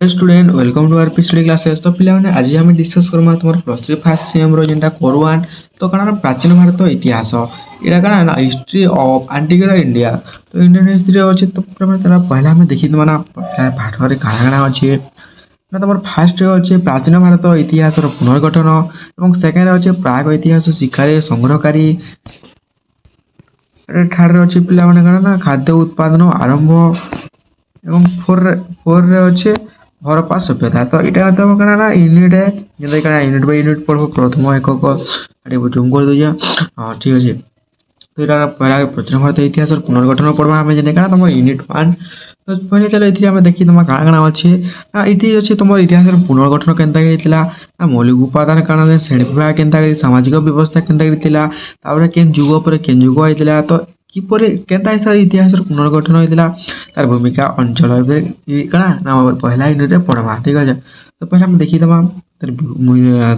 Student welcome to R P study classes. तो पिलाने आज आम डिस्कस करमा तुम प्लस थ्री फास्ट सेम जेनटा कोर वन। तो कण प्राचीन भारत इतिहास यहाँ कण ना हिस्ट्री ऑफ आंटिक इंडिया। तो इंडियन हिस्ट्री अच्छे तो पहला आम देखी ना पाठ में काଣା काଣା अच्छे ना तुम फास्ट अच्छे प्राचीन भारत इतिहास पुनर्गठन और सेकेंड अच्छे प्राग इतिहास शिकारी संग्रहकारी। थर्ड अच्छे पिला कण ना खाद्य उत्पादन आरंभ এবং फोर रे अच्छे हरप्पा सभ्यता। तो यहाँ तुम कण ना यूनिट है जैसे कण यूनिट बाय यूनिट पढ़ो प्रथम एकक जूम कर दे। हाँ ठीक अच्छे। तो यहाँ पहला प्राचीन भारत इतिहास पुनर्गठन पढ़वा आम जेने कण तुम यूनिट वन। तो पहले चलो ये आम देखी तुम काଣା काଣା अच्छे ये अच्छे तुम इतिहास पुनर्गठन केन्ता होता ना मौलिक उपादान काण श्रेणी विभाग केन्ता सामाजिक व्यवस्था केन्ता केन जुग पर केन जुग होता। तो किपर केन्ता हिसाब इतिहास पुनर्गठन होता तार भूमिका अंचल कणा ना पहला यूनिट पढ़वा ठीक अच्छे। तो पहले हम देखीदमा तार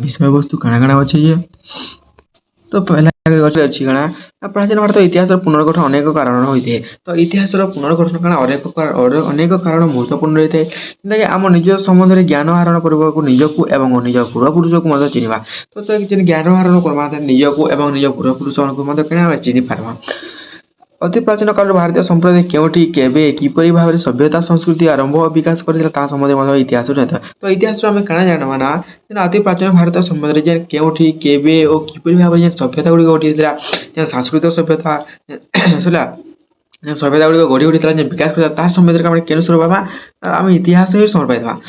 विषय वस्तु काଣା काଣା अच्छे ये। तो पहला अच्छी कणा प्राचीन भारत इतिहास पुनर्गठन अनेक कारण होते। तो इतिहास पुनर्गठन कण अनेक कारण महत्वपूर्ण रही है जैसे आम निज संबंध में ज्ञान आहरण करने निजक एवं निज पूर्वपुरुष को चिन्हवा। तो ज्ञान आहरण करवा निजक एवं निज पूर्वपुरुष को चिन्ह पार्मा। अति प्राचीन काल भारतीय संप्रदाय केउठी केबे किपरि भाव सभ्यता संस्कृति आरंभ और विकास करता संबंध इतिहास रहता। तो इतिहास आम क्या जानवा ना अति प्राचीन भारत संबंध में केउठी केबे और किपरि भाव सभ्यता गुड़िक उठी सांस्कृतिक सभ्यता सभ्यता गुड़िक गढ़ी उठी विकास करता संबंध में केन शुरू पावा आम इतिहास ही समझ पाइबा।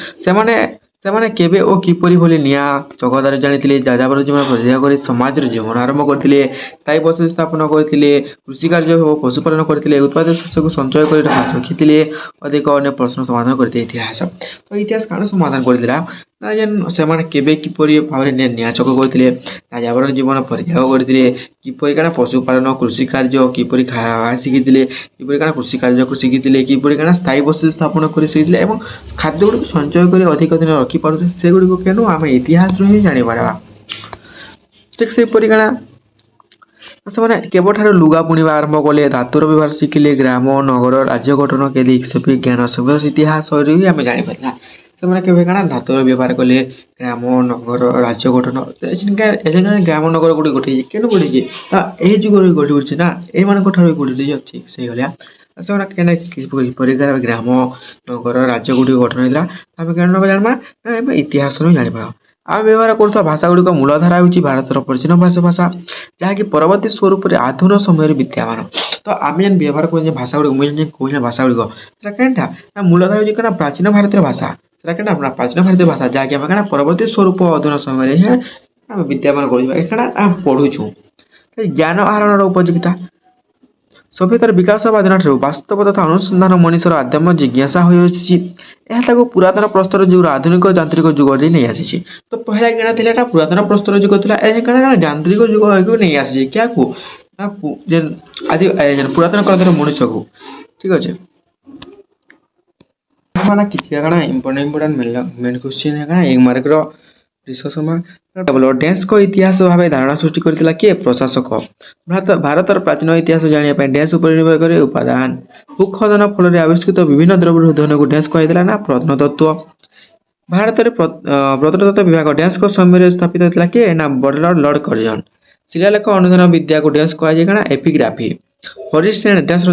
ସେମାନେ କେବେ ଓ କିପରି ଭଳି ନିଆଁ ଚକଦାର ଜାଣିଥିଲେ ଯାଯାବର ଜୀବନ ପରିତ୍ୟାଗ କରି ସମାଜରେ ଜୀବନ ଆରମ୍ଭ କରିଥିଲେ ସ୍ଥାୟୀ ବସତି ସ୍ଥାପନ କରିଥିଲେ କୃଷି କାର୍ଯ୍ୟ ଓ ପଶୁପାଳନ କରିଥିଲେ ଉତ୍ପାଦିତ ଶସ୍ୟକୁ ସଞ୍ଚୟ କରି ରଖିଥିଲେ ଅଧିକ ଅନ୍ୟ ପ୍ରଶ୍ନ ସମାଧାନ କରିଥିଲେ। ଇତିହାସ ତ ଇତିହାସ କାଣା ସମାଧାନ କରିଥିଲା ନା ଯେନ୍ ସେମାନେ କେବେ କିପରି ଭାବରେ ନିଆଁ ଚକ କରିଥିଲେ ଯାଯାବର ଜୀବନ ପରିତ୍ୟାଗ କରିଥିଲେ କିପରି କାଣା ପଶୁପାଳନ କୃଷି କାର୍ଯ୍ୟ କିପରି ଖାଇବା ଶିଖିଥିଲେ କିପରି କାଣା କୃଷି କାର୍ଯ୍ୟକୁ ଶିଖିଥିଲେ କିପରି କାଣା ସ୍ଥାୟୀ ବସତି ସ୍ଥାପନ କରି ଶିଖିଥିଲେ ଏବଂ ଖାଦ୍ୟ ଗୁଡ଼ିକୁ ସଞ୍ଚୟ କରି ଅଧିକ ଦିନ ରଖିପାରୁଥିଲେ ସେଗୁଡ଼ିକୁ କେନୁ ଆମେ ଇତିହାସରୁ ହିଁ ଜାଣିପାରିବା। ଠିକ୍ ସେହିପରି କାଣା ସେମାନେ କେବଠାରୁ ଲୁଗା ବୁଣିବା ଆରମ୍ଭ କଲେ ଧାତୁର ବ୍ୟବହାର ଶିଖିଲେ ଗ୍ରାମ ନଗର ରାଜ୍ୟ ଗଠନ କେଦି ବିଜ୍ଞାନ ସଭ୍ୟ ଇତିହାସରୁ ହିଁ ଆମେ ଜାଣିପାରିବା। ସେମାନେ କେବେ କାଣା ଧାତୁର ବ୍ୟବହାର କଲେ ଗ୍ରାମ ନଗର ରାଜ୍ୟ ଗଠନ ଗ୍ରାମ ନଗର ଗୁଡ଼ିକ ଘଟିଛି କେନୁ ଘଟିଛି ତା ଏହି ଯୁଗରେ ଗଢ଼ି ଉଠିଛି ନା ଏମାନଙ୍କ ଠାରୁ ଗଢ଼ି ଠିକ୍ ସେଇଭଳିଆ ସେମାନେ କେନେ କିପରି ଗ୍ରାମ ନଗର ରାଜ୍ୟ ଗୁଡ଼ିକ ଗଠନ ହେଇଥିଲା ଆମେ କେন ଜାଣିବା ନା ଆମେ ଇତିହାସରୁ ଜାଣିପାରିବା। ଆମେ ବ୍ୟବହାର କରୁଥିବା ଭାଷା ଗୁଡ଼ିକ ମୂଳଧାରା ହେଉଛି ଭାରତର ପ୍ରାଚୀନ ଭାଷା ଯାହାକି ପରବର୍ତ୍ତୀ ସ୍ୱରୂପରେ ଆଧୁନିକ ସମୟରେ ବିଦ୍ୟମାନ। ତ ଆମେ ଯେନ୍ ବ୍ୟବହାର କରୁଛେ ଭାଷା ଗୁଡ଼ିକ ମୁଁ ଯେନ୍ କହୁଛେ ଭାଷା ଗୁଡ଼ିକ ସେଟା କେନ୍ଟା ନା ମୂଳଧାରା ହେଉଛି କାଣା ପ୍ରାଚୀନ ଭାରତୀୟ ଭାଷା ସେଟା କେନ୍ଟା ପ୍ରାଚୀନ ଭାରତୀୟ ଭାଷା ଯାହାକି ଆମେ କାଣା ପରବର୍ତ୍ତୀ ସ୍ୱରୂପ ଆଧୁନିକ ସମୟରେ ହିଁ ଆମେ ବିଦ୍ୟମାନ କରୁଥିବା ଏଇଟା ଆମେ ପଢ଼ୁଛୁ। ଜ୍ଞାନ ଆହରଣର ଉପଯୋଗିତା ସଭ୍ୟତାର ବିକାଶ ହେବା ଦିନଠାରୁ ବାସ୍ତବ ତଥା ଅନୁସନ୍ଧାନ ମଣିଷର ଆଦମ ଜିଜ୍ଞାସା ହୋଇଆସିଛି। ଏହା ତାକୁ ପୁରାତନ ପ୍ରସ୍ତର ଯୁଗର ଆଧୁନିକ ଯାନ୍ତ୍ରିକ ଯୁଗରେ ନେଇ ଆସିଛି। ତ ପହିଲା କାଣା ଥିଲା ଏଟା ପୁରାତନ ପ୍ରସ୍ତର ଯୁଗ ଥିଲା ଏ କାଣା ଯାନ୍ତ୍ରିକ ଯୁଗ ନେଇ ଆସିଛି କ୍ୟାକୁ ନା ଯେନ୍ ଆଦି ପୁରାତନ କାଳର ମଣିଷକୁ ଠିକ୍ ଅଛି। ମାନେ କିଛି କାଣା ଇମ୍ପୋର୍ଟାଣ୍ଟ ମେନ୍ କ୍ୱେଶ୍ଚିନ୍ କାଣା ଏକ ମାର୍କର ଡିସ୍କସନ୍ ଡ୍ୟାନ୍ସଙ୍କ ଇତିହାସ ଭାବେ ଧାରଣା ସୃଷ୍ଟି କରିଥିଲା କିଏ ପ୍ରଶାସକ। ଭାରତର ପ୍ରାଚୀନ ଇତିହାସ ଜାଣିବା ପାଇଁ ଡ୍ୟାନ୍ସ ଉପରେ ନିର୍ଭର କରେ ଉପାଦାନ ଭୂଖୋଦନ ଫଳରେ ଆବିଷ୍କୃତ ବିଭିନ୍ନ ଦ୍ରବ୍ୟ ଉଦ୍ୟାନକୁ ଡ୍ୟାନ୍ସ କୁହାଯାଇଥିଲା ନା ପ୍ରତ୍ନତତ୍ତ୍ୱ। ଭାରତରେ ପ୍ରତ୍ନତତ୍ତ୍ୱ ବିଭାଗ ଡ୍ୟାନ୍ସଙ୍କ ସମୟରେ ସ୍ଥାପିତ ହୋଇଥିଲା କିଏ ନା ଲର୍ଡ କର୍ଜନ। ଶିଳାଲେଖ ଅନୁଧ୍ୟାନ ବିଦ୍ୟାକୁ ଡ୍ୟାନ୍ସ କୁହାଯାଏ କାଣା ଏପିଗ୍ରାଫି। ହରିଶ ସେନ ଡ୍ୟାନ୍ସ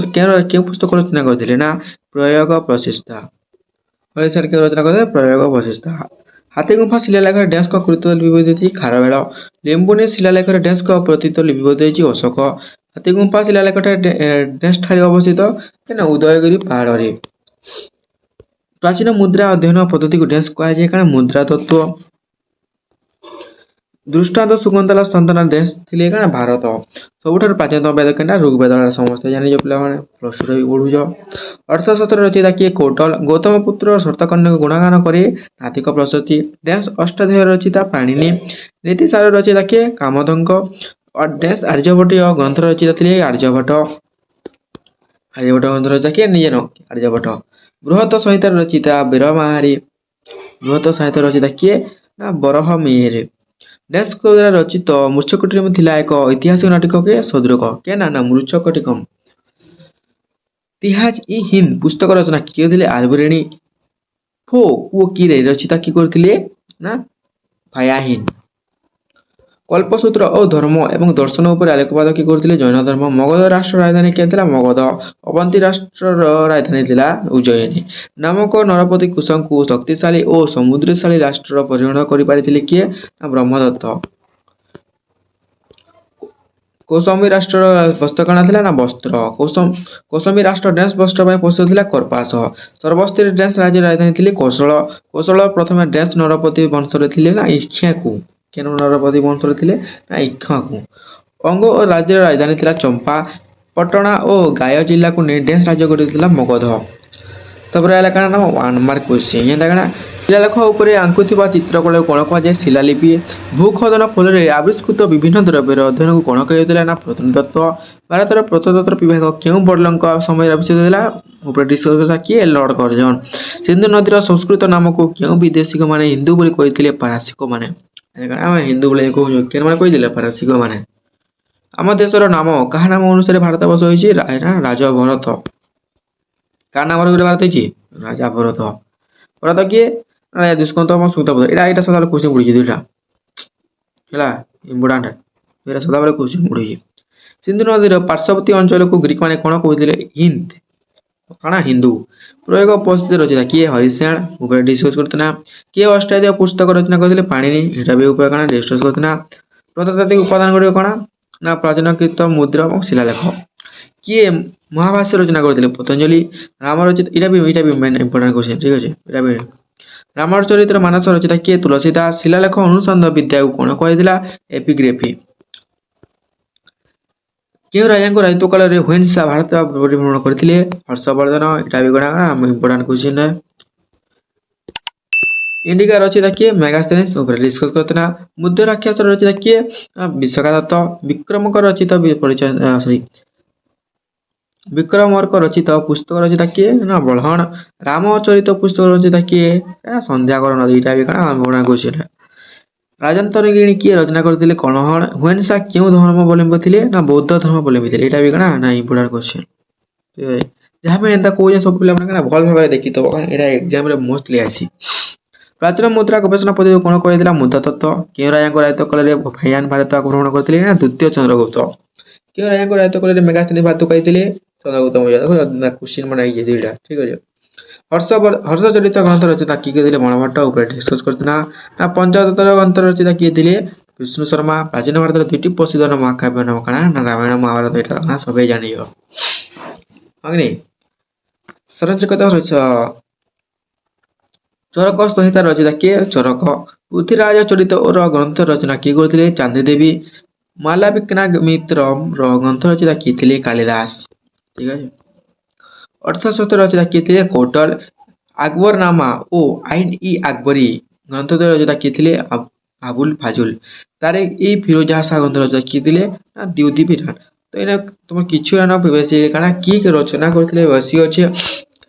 କେଉଁ ପୁସ୍ତକ ରଚନା କରିଥିଲେ ନା ପ୍ରୟୋଗ ପ୍ରଚେଷ୍ଟା। ହରିଶ ସେନ କେଉଁ ରଚନା କରିଥିଲେ ପ୍ରୟୋଗ ପ୍ରଚେଷ୍ଟା। ହାତୀଗୁମ୍ଫା ଶିଳାଲେଖରେ ଡ୍ୟାନ୍ସଙ୍କ କୃତ ଲିପିବଦ୍ଧ ହେଇଛି ଖାରବେଳ। ଲେମ୍ବୁନି ଶିଳାଲେଖରେ ଡ୍ୟାନ୍ସଙ୍କ ପ୍ରତୀତ ଲିପିବଦ୍ଧ ହେଇଛି ଅଶୋକ। ହାତୀଗୁମ୍ଫା ଶିଳାଲେଖଠାରେ ଡ୍ୟାନ୍ସ ଠାରୁ ଅବସ୍ଥିତ ଉଦୟଗିରି ପାହାଡ଼ରେ। ପ୍ରାଚୀନ ମୁଦ୍ରା ଅଧ୍ୟୟନ ପଦ୍ଧତିକୁ ଡ୍ୟାନ୍ସ କୁହାଯାଏ କାରଣ ମୁଦ୍ରା ତତ୍ତ୍ୱ। ଦୃଷ୍ଟାନ୍ତ ଶକୁନ୍ତଳା ସନ୍ତାନ ଡ୍ୟାନ୍ସ ଥିଲେ କାରଣ ଭାରତ। ସବୁଠାରୁ ପ୍ରାଚୀନତମ ବେଦ କେନ୍ଟା ଋଗ୍ବେଦ ସମସ୍ତେ ଜାଣିଛ ପିଲାମାନେ ପ୍ଲସ୍ ଟୁରେ ବି ପଢ଼ୁଛ। ଅର୍ଥଶାସ୍ତ୍ର ରଚୟିତା କିଏ କୌଟଳ। ଗୌତମ ପୁତ୍ର ସର୍ତ୍ତକନ୍ୟାକୁ ଗୁଣଗାନ କରି ନାତିକ ପ୍ରସୂତି। ଡ୍ୟାନ୍ସ ଅଷ୍ଟାଧ୍ୟାୟ ରଚୟିତା ପାଣିନି। ନୀତିସାର ରଚୟିତା କିଏ କାମଧଙ୍କ। ଡ୍ୟାନ୍ସ ଆର୍ଯ୍ୟଭଟ୍ଟୀୟ ଗ୍ରନ୍ଥ ରଚୟିତା ଥିଲେ ଆର୍ଯ୍ୟଭଟ୍ଟ। ଆର୍ଯ୍ୟଭଟ୍ଟ ଗ୍ରନ୍ଥ ରଚୟିତା କିଏ ନିଜେ ଆର୍ଯ୍ୟଭଟ୍ଟ। ବୃହତ ସଂହିତାର ରଚୟିତା ବୀରମାହାରୀ। ବୃହତ ସାହିତ୍ୟ ରଚୟିତା କିଏ ନା ବରହମିହିର। ଡ୍ୟାନ୍ସଙ୍କ ଦ୍ୱାରା ରଚିତ ମୃଚ୍ଛକଟିକମ୍ ଥିଲା ଏକ ଐତିହାସିକ ନାଟକ କିଏ ଶୂଦ୍ରକ କେ ନା ମୃଚ୍ଛକଟିକମ୍। ଇତିହାସ ଇ ହିନ୍ଦ ପୁସ୍ତକ ରଚନା କିଏ କରିଥିଲେ? ଆଲବରେଣୀ ଫୋ ଓ କିରେ ରଚିତା କିଏ କରିଥିଲେ? ନା ଭାୟାହିନ। କଳ୍ପସୂତ୍ର ଓ ଧର୍ମ ଏବଂ ଦର୍ଶନ ଉପରେ ଆଲୋକପାତ କିଏ କରିଥିଲେ? ଜୈନ ଧର୍ମ। ମଗଧ ରାଷ୍ଟ୍ର ରାଜଧାନୀ କିଏ ଥିଲା? ମଗଧ। ଅବନ୍ତୀ ରାଷ୍ଟ୍ରର ରାଜଧାନୀ ଥିଲା ଉଜ୍ଜୟିନୀ। ନାମକ ନରପତି କୁଶଙ୍କୁ ଶକ୍ତିଶାଳୀ ଓ ସମୃଦ୍ଧିଶାଳୀ ରାଷ୍ଟ୍ର ପରିଗଣନା କରିପାରିଥିଲେ କିଏ? ନା ବ୍ରହ୍ମଦତ୍ତ। କୌଶମ୍ବୀ ରାଷ୍ଟ୍ରର ବସ୍ତ୍ର କଣ ଥିଲା? ନା ବସ୍ତ୍ର। କୌଶମ୍ବୀ ରାଷ୍ଟ୍ର ଡ୍ୟାନ୍ସ ବସ୍ତ୍ର ପାଇଁ ପ୍ରସିଦ୍ଧ ଥିଲା? କର୍ପାସ। ସର୍ବସ୍ତୀ ଡ୍ୟାନ୍ସ ରାଜ୍ୟର ରାଜଧାନୀ ଥିଲେ କୌଶଳ। କୌଶଳ ପ୍ରଥମେ ଡ୍ୟାନ୍ସ ନରପତି ବଂଶରେ ଥିଲେ? ନା ଇକ୍ଷ୍ୱାକୁ। କେଉଁ ନରପତି ବଂଶରେ ଥିଲେ? ନା ଇକ୍ଷ୍ୱାକୁ। ଅଙ୍ଗ ଓ ରାଜ୍ୟର ରାଜଧାନୀ ଥିଲା ଚମ୍ପା। ପଟଣା ଓ ଗାୟ ଜିଲ୍ଲାକୁ ନେଇ ଡ୍ୟାନ୍ସ ରାଜ୍ୟ ଗଠିଥିଲା ମଗଧ। ତାପରେ ହେଲା କାଣା ନା ୱାନ୍ ମାର୍କ କ୍ୱେଶ୍ଚିନ୍ ଯେନ୍ତା କାଣା ଶିଳାଲେଖ ଉପରେ ଆଙ୍କୁଥିବା ଚିତ୍ରକଳାକୁ କ'ଣ କୁହାଯାଏ? ଶିଳାଲିପି। ଭୂଖୋଦନ ଫଳରେ ଆବିଷ୍କୃତ ବିଭିନ୍ନ ଦ୍ରବ୍ୟର ଅଧ୍ୟୟନକୁ କ'ଣ କୁହାଯାଉଥିଲା? ନା ପ୍ରତ୍ନତତ୍ତ୍ୱ। ଭାରତର ପ୍ରତ୍ନତତ୍ତ୍ୱ ବିଭାଗ କେଉଁ ବର୍ଲଙ୍କ ସମୟରେ ଆବିଷ୍କୃତ ହେଲା? ଉପରେ ଡିସ୍କସ୍ କରିଥିଲା କିଏ? ଲର୍ଡ କର୍ଜନ। ସିନ୍ଧୁ ନଦୀର ସଂସ୍କୃତ ନାମକୁ କେଉଁ ବିଦେଶୀମାନେ ହିନ୍ଦୁ ବୋଲି କହିଥିଲେ? ପାରସିକମାନେ। ଆମେ ହିନ୍ଦୁ ବୋଲି କହୁଛୁ, କେଉଁମାନେ କହିଥିଲେ? ପାରସିକମାନେ। ଆମ ଦେଶର ନାମ କାହା ନାମ ଅନୁସାରେ ଭାରତବର୍ଷ ହୋଇଛି? ରାଜା ଭରତ। କାହା ନାମରେ ଗୋଟେ ଭାରତ ହେଇଛି? ରାଜା ଭରତ। ଭରତ କିଏ? ରାଜା ଦୁଷ୍ମନ୍ତ ଏବଂ ସୁତପଦ। ଏଇଟା ସଦାବେଳେ କ୍ୱେଶ୍ଚିନ୍ ପଡୁଛି ଦୁଇଟା ହେଲା ଇମ୍ପୋର୍ଟାଣ୍ଟ। ଏଇଟା ସଦାବେଳେ କ୍ୱେଶ୍ଚିନ୍ ପଡୁଛି। ସିନ୍ଧୁ ନଦୀର ପାର୍ଶ୍ୱବର୍ତ୍ତୀ ଅଞ୍ଚଳକୁ ଗ୍ରୀକମାନେ କ'ଣ କହୁଥିଲେ? ହିନ୍ଦ। କାଣା? ହିନ୍ଦୁ। ପ୍ରୟୋଗ ପଦ୍ଧତି ରଚିତା କିଏ? ହରିଶେଣ। ଉପରେ ଡିସ୍କସ୍ କରିଥିଲା। କିଏ ଅଷ୍ଟାଧ୍ୟାୟୀ ପୁସ୍ତକ ରଚନା କରିଥିଲେ? ପାଣିନି। ଏଇଟା ବି ଉପରେ କାଣା ଡିସ୍କସ୍ କରିଥିଲା। ପ୍ରତ୍ନତାତ୍ତ୍ୱିକ ଉପାଦାନ ଗୁଡ଼ିକ କ'ଣ? ନା ପ୍ରାଚୀନକୃତ ମୁଦ୍ରା ଏବଂ ଶିଳାଲେଖ। କିଏ ମହାଭାଷ୍ୟ ରଚନା କରିଥିଲେ? ପତଞ୍ଜଳି। ରାମରଚିତ ଏଇଟା ବି ମେନ୍ ଇମ୍ପୋର୍ଟାଣ୍ଟ କ୍ୱେଶ୍ଚିନ୍ ଠିକ୍ ଅଛି। ଏଇଟା ବି ରାମଚରିତ୍ର ମାନସ ରଚିତା କିଏ? ତୁଳସୀଦାସ। ଶିଳାଲେଖ ଅନୁସନ୍ଧାନ ବିଦ୍ୟାକୁ କ'ଣ କୁହାଯାଇଥିଲା? ଏପିଗ୍ରାଫି। କେଉଁ ରାଜାଙ୍କ ରାଜତ୍ୱ କାଳରେ ହୁଏନ୍ ସା ଭାରତ ପରିଭ୍ରମଣ କରିଥିଲେ? ହର୍ଷବର୍ଦ୍ଧନ। ଏଇଟା ବି କ'ଣ ଇମ୍ପୋର୍ଟାଣ୍ଟ କ୍ୱେଶ୍ଚିନ୍। ଇଣ୍ଡିକା ରଚିତା କିଏ? ମେଗାସ୍ଥେନିସ୍। ଉପରେ ଡିସ୍କସ୍ କରିଥିଲା। ମୁଦ୍ର ରାକ୍ଷସ ରଚିତା କିଏ? ବିଶାଖା ଦତ୍ତ। ବିକ୍ରମର୍କ ରଚିତ ପୁସ୍ତକ ରଚିତା କିଏ? ନା ବଳହନ। ରାମଚରିତ ପୁସ୍ତକ ରଚିତା କିଏ? ସନ୍ଧ୍ୟାକର ନଦୀ। ଏଇଟା ବି କ'ଣ ଇମ୍ପୋର୍ଟାଣ୍ଟ କ୍ୱେଶ୍ଚିନ୍। ରାଜନ୍ତରଙ୍ଗିଣୀ କିଏ ରଚନା କରିଥିଲେ? କଣହଣ। ହୁଏନ୍ ସା କେଉଁ ଧର୍ମାବଲମ୍ବୀ ଥିଲେ? ନା ବୌଦ୍ଧ ଧର୍ମାବଲମ୍ବୀ ଥିଲେ। ଏଇଟା ବି କ'ଣ ନା ଇମ୍ପୋର୍ଟାଣ୍ଟ କ୍ୱେଶ୍ଚିନ୍। ଯାହା ବି ଏନ୍ତା କହୁଛେ ସବୁ ପିଲାମାନେ କ'ଣ ଭଲ ଭାବରେ ଦେଖିଥିବ, କାରଣ ଏଇଟା ଏକ୍ଜାମ୍ରେ ମୋଷ୍ଟଲି ଆସି। ପ୍ରାଚୀନ ମୁଦ୍ରା ଗବେଷଣା ପଦ୍ଧତିକୁ କ'ଣ କୁହାଯାଇଥିଲା? ମୁଦ୍ରା ତତ୍ତ୍ୱ। କେଉଁ ରାଜାଙ୍କ ରାଜତ୍ୱ କାଳରେ ଭାୟାନ ଭାରତ ଆକ୍ରମଣ କରିଥିଲେ? ନା ଦ୍ୱିତୀୟ ଚନ୍ଦ୍ରଗୁପ୍ତ। କେଉଁ ରାଜାଙ୍କ ରାଜତ୍ୱ କାଳରେ ମେଗାସ୍ଥେନିସ୍ ଭାରତ ପାଇଥିଲେ? ଚନ୍ଦ୍ରଗୁପ୍ତ ମୌର୍ଯ୍ୟ। ଦେଖ କ୍ୱେଶ୍ଚିନ୍ ମାନେ ଇଏ ଦୁଇଟା ଠିକ୍ ଅଛି। ହର୍ଷଚରିତ ଗ୍ରନ୍ଥ ରଚିତା କିଏ ଥିଲେ? ବାଣଭଟ୍ଟ। ଉପରେ ଡିସ୍କସ୍ କରିଥିଲା। ନା ପଞ୍ଚତନ୍ତ୍ର ଗ୍ରନ୍ଥ ରଚିତା କିଏ ଥିଲେ? ବିଷ୍ଣୁ ଶର୍ମା। ପ୍ରାଚୀନ ଭାରତର ଦୁଇଟି ପ୍ରସିଦ୍ଧ ମହାକାବ୍ୟ ନାମ କାଣା? ନା ରାମାୟଣ ମହାଭାରତ। ଏଇଟା ନା ସବେ ଜାଣିବ ହଁ କି ନାଇଁ। ସରଞ୍ଚକତ ଚରକ ସଂହିତା ରଚିତା କିଏ? ଚରକ। ପୃଥ୍ୱୀରାଜ ଚରିତ ର ଗ୍ରନ୍ଥ ରଚନା କିଏ କରିଥିଲେ? ଚାନ୍ଦି ଦେବୀ। ମାଲାବିକାଗ୍ନିମିତ୍ରର ଗ୍ରନ୍ଥ ରଚିତା କିଏ ଥିଲେ? କାଳିଦାସ। ଠିକ୍ ଅଛି। ଅର୍ଥଶାସ୍ତ୍ର ରଚିତା କିଏ ଥିଲେ? କୌଟଲ। ଆକବରନାମା ଓ ଆଇନ ଇ ଆକବରୀ ଗ୍ରନ୍ଥ ରଚିତା କିଏ ଥିଲେ? ଆବୁଲ ଫାଜୁଲ। ତାରିଖ ଇ ଫିରୋଜ ଶାହ ଗ୍ରନ୍ଥ ରଚିତା କିଏ ଥିଲେ? ନା ଦ୍ୱିଉଦୀ ବିରାଟ। ତ ଏଇଟା ତୁମର କିଛି ନ ବେଶୀ କାଣା କିଏ ରଚନା କରିଥିଲେ ବେଶୀ ଅଛି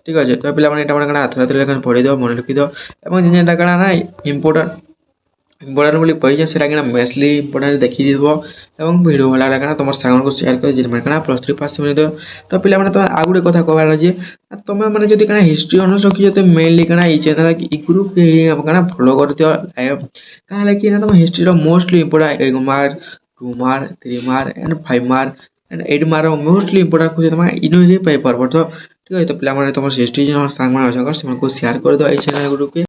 ଠିକ୍ ଅଛି। ତ ପିଲାମାନେ ଏଇଟା ମାନେ କାଣା ଆଥରେ ପଢ଼ିଦିଅ, ମନେ ରଖିଦିଅ ଏବଂ ଯେନ୍ଟା କାଣା ନା ଇମ୍ପୋର୍ଟାଣ୍ଟ ବୋଲି କହିଛେ ସେଇଟା କାଣା ମେନ୍ସଲି ଇମ୍ପୋର୍ଟାଣ୍ଟ ଦେଖିଥିବ ଏବଂ ଭିଡ଼ିଓ ଭଲ ଲାଗିଲା କାଣା ତୁମର ସାଙ୍ଗମାନଙ୍କୁ ସେୟାର କରି ଯେମାନେ କାଣା ପ୍ଲସ୍ ଥ୍ରୀ ପାସ୍ ସେମାନେ ତ ପିଲାମାନେ ତୁମେ ଆଉ ଗୋଟେ କଥା କହିବାର ଅଛି ତୁମେ ମାନେ ଯଦି କାଣା ହିଷ୍ଟ୍ରି ଅନର୍ସ ରଖିଛ ତ ମେନଲି କାଣା ଏଇ ଚ୍ୟାନେଲ୍ ଇ ଗ୍ରୁପ୍ କାଣା ଫଲୋ କରିଦିଅ କାଣା ହେଲା କି ନା ତୁମ ହିଷ୍ଟ୍ରିର mostly important 1 mark 2 mark 3 mark and 5 mark and 8 mark mostly important question ତୁମେ ଇଜିଲି ପାଇପାରବ। ତ ଠିକ୍ ଅଛି। ତ ପିଲାମାନେ ତୁମର ହିଷ୍ଟ୍ରି ଯେନ୍ ସାଙ୍ଗମାନେ ଅଛନ୍ତି ସେମାନଙ୍କୁ ସେୟାର କରିଦିଅ ଏଇ ଚ୍ୟାନେଲ୍ ଗ୍ରୁପ୍କେ।